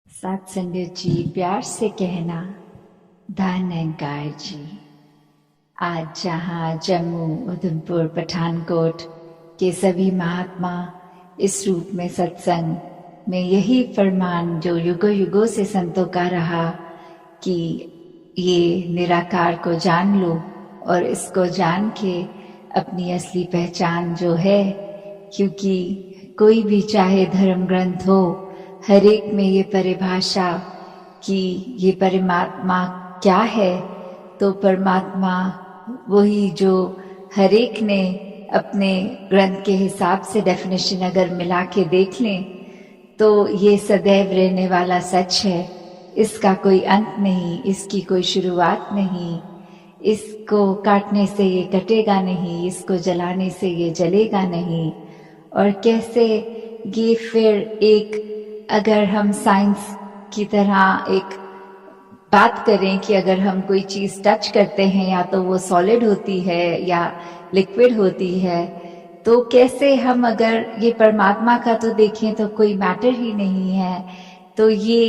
सत्संगत जी, प्यार से कहना धन अहंकार जी। आज जहाँ जम्मू, उधमपुर, पठानकोट के सभी महात्मा इस रूप में सत्संग में यही फरमान जो युगों युगों से संतों का रहा कि ये निराकार को जान लो और इसको जान के अपनी असली पहचान जो है, क्योंकि कोई भी चाहे धर्म ग्रंथ हो, हर एक में ये परिभाषा कि ये परमात्मा क्या है, तो परमात्मा वही जो हर एक ने अपने ग्रंथ के हिसाब से डेफिनेशन अगर मिला के देख लें तो ये सदैव रहने वाला सच है। इसका कोई अंत नहीं, इसकी कोई शुरुआत नहीं, इसको काटने से ये कटेगा नहीं, इसको जलाने से ये जलेगा नहीं। और कैसे ये फिर एक, अगर हम साइंस की तरह एक बात करें कि अगर हम कोई चीज टच करते हैं या तो वो सॉलिड होती है या लिक्विड होती है, तो कैसे हम अगर ये परमात्मा का तो देखें तो कोई मैटर ही नहीं है। तो ये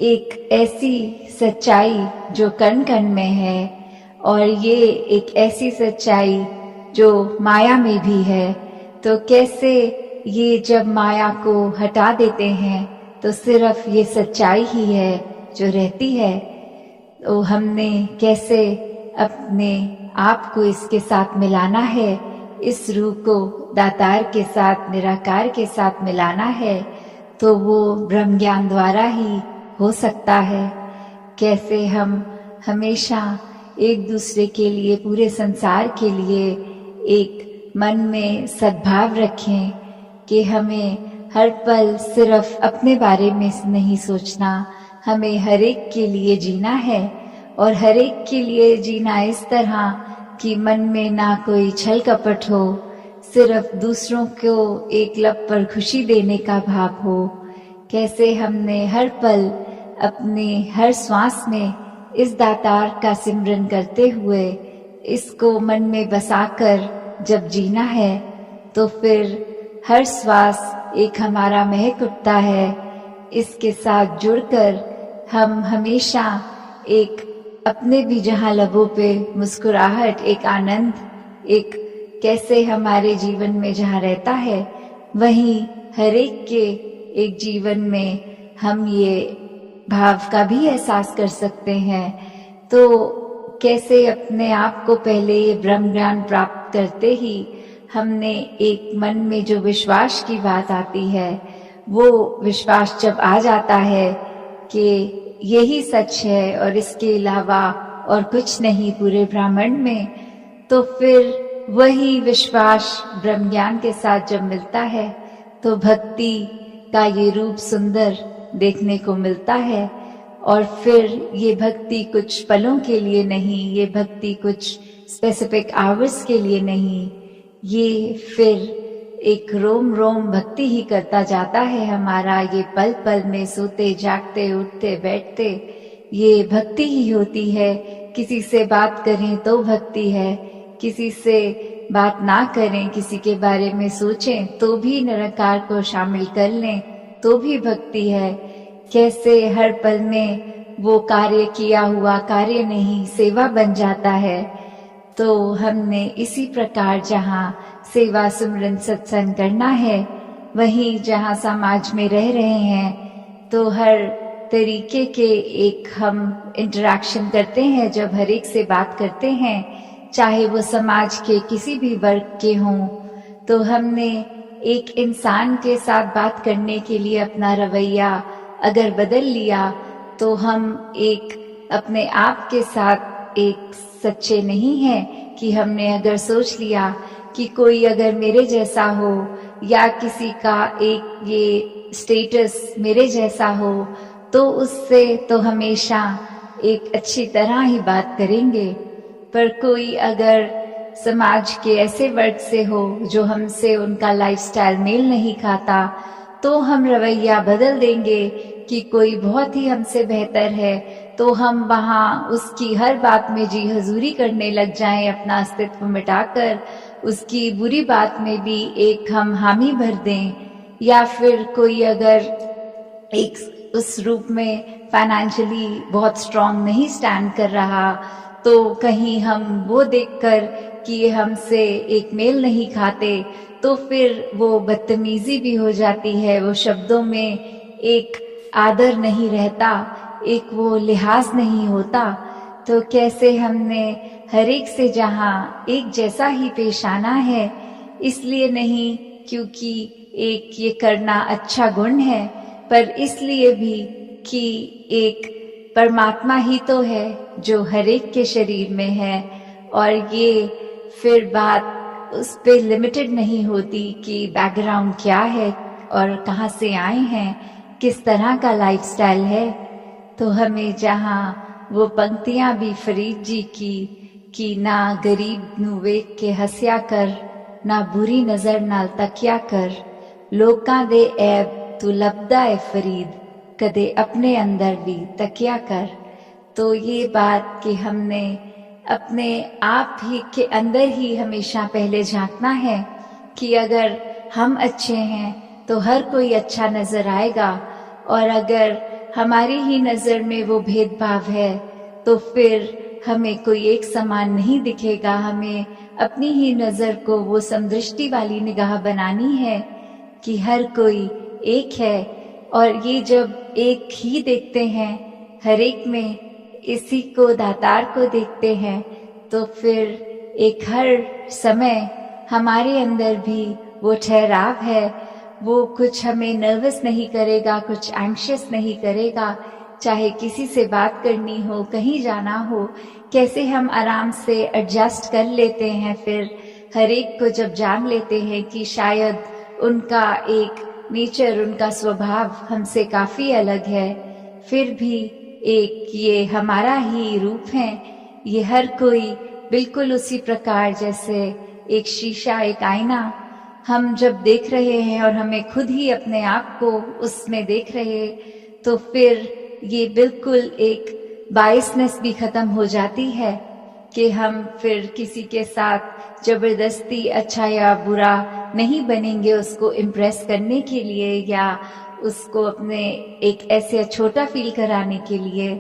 एक ऐसी सच्चाई जो कण कण में है, और ये एक ऐसी सच्चाई जो माया में भी है। तो कैसे ये जब माया को हटा देते हैं तो सिर्फ ये सच्चाई ही है जो रहती है। तो हमने कैसे अपने आप को इसके साथ मिलाना है, इस रूह को दातार के साथ, निराकार के साथ मिलाना है, तो वो ब्रह्म ज्ञान द्वारा ही हो सकता है। कैसे हम हमेशा एक दूसरे के लिए, पूरे संसार के लिए एक मन में सद्भाव रखें कि हमें हर पल सिर्फ अपने बारे में नहीं सोचना, हमें हर एक के लिए जीना है। और हर एक के लिए जीना इस तरह कि मन में ना कोई छल कपट हो, सिर्फ दूसरों को एक लब पर खुशी देने का भाव हो। कैसे हमने हर पल अपने हर श्वास में इस दातार का सिमरन करते हुए इसको मन में बसाकर जब जीना है, तो फिर हर श्वास एक हमारा महक उठता है। इसके साथ जुड़कर हम हमेशा एक अपने भी जहाँ लबों पे मुस्कुराहट, एक आनंद, एक कैसे हमारे जीवन में जहाँ रहता है, वहीं हर एक के एक जीवन में हम ये भाव का भी एहसास कर सकते हैं। तो कैसे अपने आप को पहले ये ब्रह्म ज्ञान प्राप्त करते ही हमने एक मन में जो विश्वास की बात आती है, वो विश्वास जब आ जाता है कि यही सच है और इसके अलावा और कुछ नहीं पूरे ब्रह्मांड में, तो फिर वही विश्वास ब्रह्म ज्ञान के साथ जब मिलता है तो भक्ति का ये रूप सुंदर देखने को मिलता है। और फिर ये भक्ति कुछ पलों के लिए नहीं, ये भक्ति कुछ स्पेसिफिक आवर्स के लिए नहीं, ये फिर एक रोम रोम भक्ति ही करता जाता है हमारा। ये पल पल में सोते जागते उठते बैठते ये भक्ति ही होती है। किसी से बात करें तो भक्ति है, किसी से बात ना करें, किसी के बारे में सोचें तो भी निराकार को शामिल कर लें तो भी भक्ति है। कैसे हर पल में वो कार्य किया हुआ कार्य नहीं, सेवा बन जाता है। तो हमने इसी प्रकार जहाँ सेवा सुमरन सत्संग करना है, वहीं जहाँ समाज में रह रहे हैं, तो हर तरीके के एक हम इंटरेक्शन करते हैं। जब हर एक से बात करते हैं, चाहे वो समाज के किसी भी वर्ग के हों, तो हमने एक इंसान के साथ बात करने के लिए अपना रवैया अगर बदल लिया, तो हम एक अपने आप के साथ एक सच्चे नहीं हैं। कि हमने अगर सोच लिया कि कोई अगर मेरे जैसा हो या किसी का एक ये स्टेटस मेरे जैसा हो, तो उससे तो हमेशा एक अच्छी तरह ही बात करेंगे। पर कोई अगर समाज के ऐसे वर्ग से हो जो हमसे उनका लाइफस्टाइल मेल नहीं खाता, तो हम रवैया बदल देंगे कि कोई बहुत ही हमसे बेहतर है, तो हम वहाँ उसकी हर बात में जी हजूरी करने लग जाएं, अपना अस्तित्व मिटाकर उसकी बुरी बात में भी एक हम हामी भर दें। या फिर कोई अगर एक उस रूप में फाइनेंशियली बहुत स्ट्रांग नहीं स्टैंड कर रहा, तो कहीं हम वो देखकर कि ये हमसे एक मेल नहीं खाते, तो फिर वो बदतमीजी भी हो जाती है, वो शब्दों में एक आदर नहीं रहता, एक वो लिहाज नहीं होता। तो कैसे हमने हर एक से जहाँ एक जैसा ही पेश आना है, इसलिए नहीं क्योंकि एक ये करना अच्छा गुण है, पर इसलिए भी कि एक परमात्मा ही तो है जो हर एक के शरीर में है, और ये फिर बात उस पे लिमिटेड नहीं होती कि बैकग्राउंड क्या है और कहाँ से आए हैं, किस तरह का लाइफस्टाइल है। तो हमें जहाँ वो पंक्तियाँ भी फरीद जी की कि ना गरीब नू वेख के हंसिया कर, ना बुरी नजर नाल तकिया कर, लोकां दे ऐब तू लभदा है फरीद, कदे अपने अंदर भी तकिया कर। तो ये बात कि हमने अपने आप ही के अंदर ही हमेशा पहले झांकना है कि अगर हम अच्छे हैं तो हर कोई अच्छा नजर आएगा, और अगर हमारी ही नजर में वो भेदभाव है तो फिर हमें कोई एक समान नहीं दिखेगा। हमें अपनी ही नजर को वो समदृष्टि वाली निगाह बनानी है कि हर कोई एक है, और ये जब एक ही देखते हैं हर एक में, इसी को दातार को देखते हैं, तो फिर एक हर समय हमारे अंदर भी वो ठहराव है, वो कुछ हमें नर्वस नहीं करेगा, कुछ एंग्शियस नहीं करेगा। चाहे किसी से बात करनी हो, कहीं जाना हो, कैसे हम आराम से एडजस्ट कर लेते हैं। फिर हर एक को जब जान लेते हैं कि शायद उनका एक नेचर, उनका स्वभाव हमसे काफी अलग है, फिर भी एक ये हमारा ही रूप है। ये हर कोई बिल्कुल उसी प्रकार जैसे एक शीशा, एक आईना, हम जब देख रहे हैं और हमें खुद ही अपने आप को उसमें देख रहे, तो फिर ये बिल्कुल एक बायसनेस भी खत्म हो जाती है कि हम फिर किसी के साथ जबरदस्ती अच्छा या बुरा नहीं बनेंगे उसको इम्प्रेस करने के लिए, या उसको अपने एक ऐसे छोटा फील कराने के लिए।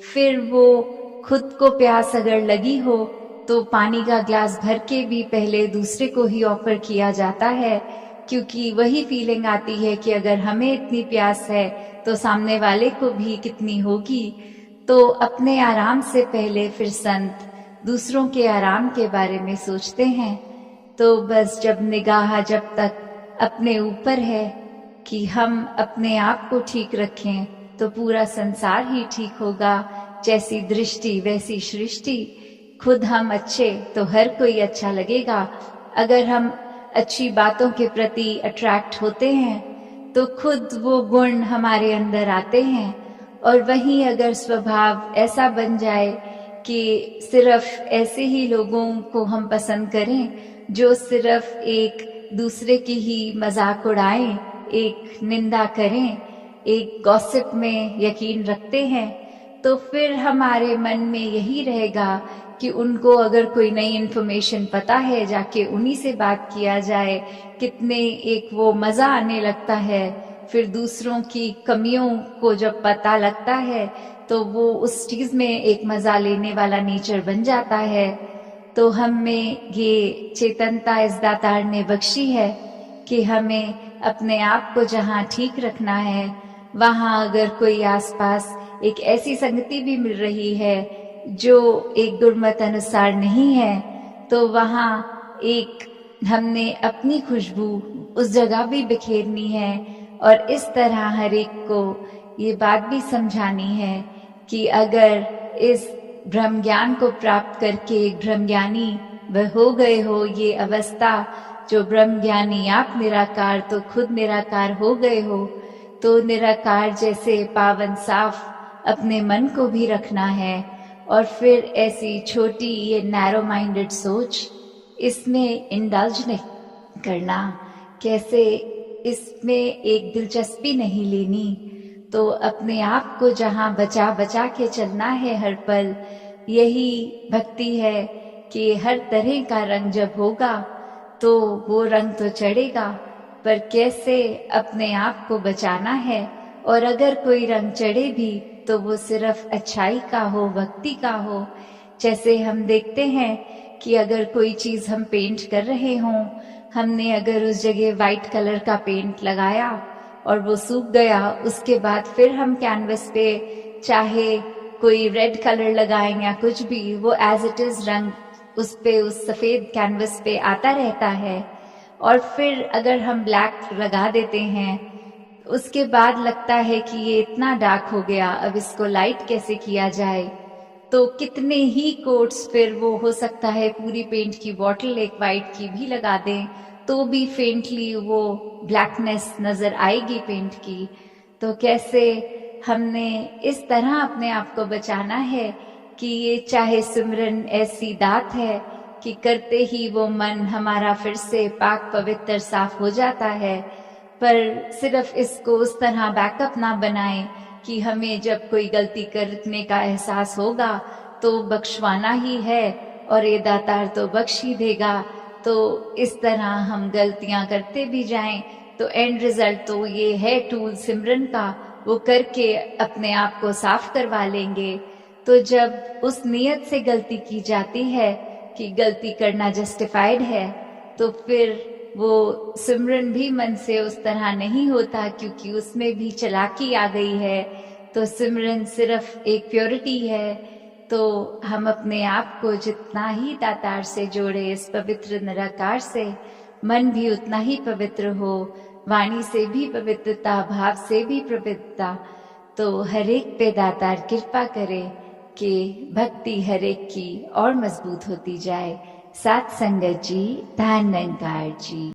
फिर वो खुद को प्यास अगर लगी हो तो पानी का ग्लास भर के भी पहले दूसरे को ही ऑफर किया जाता है, क्योंकि वही फीलिंग आती है कि अगर हमें इतनी प्यास है तो सामने वाले को भी कितनी होगी। तो अपने आराम से पहले फिर संत दूसरों के आराम के बारे में सोचते हैं। तो बस जब निगाह जब तक अपने ऊपर है कि हम अपने आप को ठीक रखें तो पूरा संसार ही ठीक होगा। जैसी दृष्टि वैसी सृष्टि, खुद हम अच्छे तो हर कोई अच्छा लगेगा। अगर हम अच्छी बातों के प्रति अट्रैक्ट होते हैं तो खुद वो गुण हमारे अंदर आते हैं, और वहीं अगर स्वभाव ऐसा बन जाए कि सिर्फ ऐसे ही लोगों को हम पसंद करें जो सिर्फ एक दूसरे की ही मजाक उड़ाएं, एक निंदा करें, एक गॉसिप में यकीन रखते हैं, तो फिर हमारे मन में यही रहेगा कि उनको अगर कोई नई इन्फॉर्मेशन पता है जाके उन्हीं से बात किया जाए। कितने एक वो मजा आने लगता है। फिर दूसरों की कमियों को जब पता लगता है तो वो उस चीज में एक मजा लेने वाला नेचर बन जाता है। तो हमें ये चेतनता इस दातार ने बख्शी है कि हमें अपने आप को जहाँ ठीक रखना है, वहाँ अगर कोई आसपास एक ऐसी संगति भी मिल रही है जो एक गुरमत अनुसार नहीं है, तो वहाँ एक हमने अपनी खुशबू उस जगह भी बिखेरनी है, और इस तरह हर एक को ये बात भी समझानी है कि अगर इस ब्रह्म ज्ञान को प्राप्त करके एक ब्रह्म ज्ञानी वह हो गए हो, ये अवस्था जो ब्रह्म ज्ञानी आप निराकार तो खुद निराकार हो गए हो, तो निराकार जैसे पावन साफ अपने मन को भी रखना है। और फिर ऐसी छोटी ये नैरो माइंडेड सोच, इसमें इंडल्ज नहीं करना, कैसे इसमें एक दिलचस्पी नहीं लेनी, तो अपने आप को जहाँ बचा बचा के चलना है हर पल। यही भक्ति है कि हर तरह का रंग जब होगा तो वो रंग तो चढ़ेगा, पर कैसे अपने आप को बचाना है और अगर कोई रंग चढ़े भी तो वो सिर्फ अच्छाई का हो, भक्ति का हो। जैसे हम देखते हैं कि अगर कोई चीज़ हम पेंट कर रहे हों, हमने अगर उस जगह वाइट कलर का पेंट लगाया और वो सूख गया, उसके बाद फिर हम कैनवस पे चाहे कोई रेड कलर लगाएं या कुछ भी, वो एज इट इज़ रंग उस पे, उस सफ़ेद कैनवस पे आता रहता है। और फिर अगर हम ब्लैक लगा देते हैं, उसके बाद लगता है कि ये इतना डार्क हो गया, अब इसको लाइट कैसे किया जाए। तो कितने ही कोट्स फिर वो हो सकता है पूरी पेंट की बॉटल एक वाइट की भी लगा दें तो भी फेंटली वो ब्लैकनेस नज़र आएगी पेंट की। तो कैसे हमने इस तरह अपने आप को बचाना है कि ये चाहे सिमरन ऐसी दात है कि करते ही वो मन हमारा फिर से पाक पवित्र साफ हो जाता है, पर सिर्फ इसको उस तरह बैकअप ना बनाएं कि हमें जब कोई गलती करने का एहसास होगा तो बख्शवाना ही है और ये दातार तो बख्श ही देगा। तो इस तरह हम गलतियां करते भी जाएं तो एंड रिजल्ट तो ये है टूल सिमरन का, वो करके अपने आप को साफ करवा लेंगे। तो जब उस नियत से गलती की जाती है कि गलती करना जस्टिफाइड है, तो फिर वो सिमरन भी मन से उस तरह नहीं होता क्योंकि उसमें भी चालाकी आ गई है। तो सिमरन सिर्फ एक प्योरिटी है। तो हम अपने आप को जितना ही दातार से जोड़े, इस पवित्र निराकार से, मन भी उतना ही पवित्र हो, वाणी से भी पवित्रता, भाव से भी पवित्रता। तो हर एक पे दातार कृपा करे कि भक्ति हर एक की और मजबूत होती जाए। साथ संगत जी, धन निरंकार जी।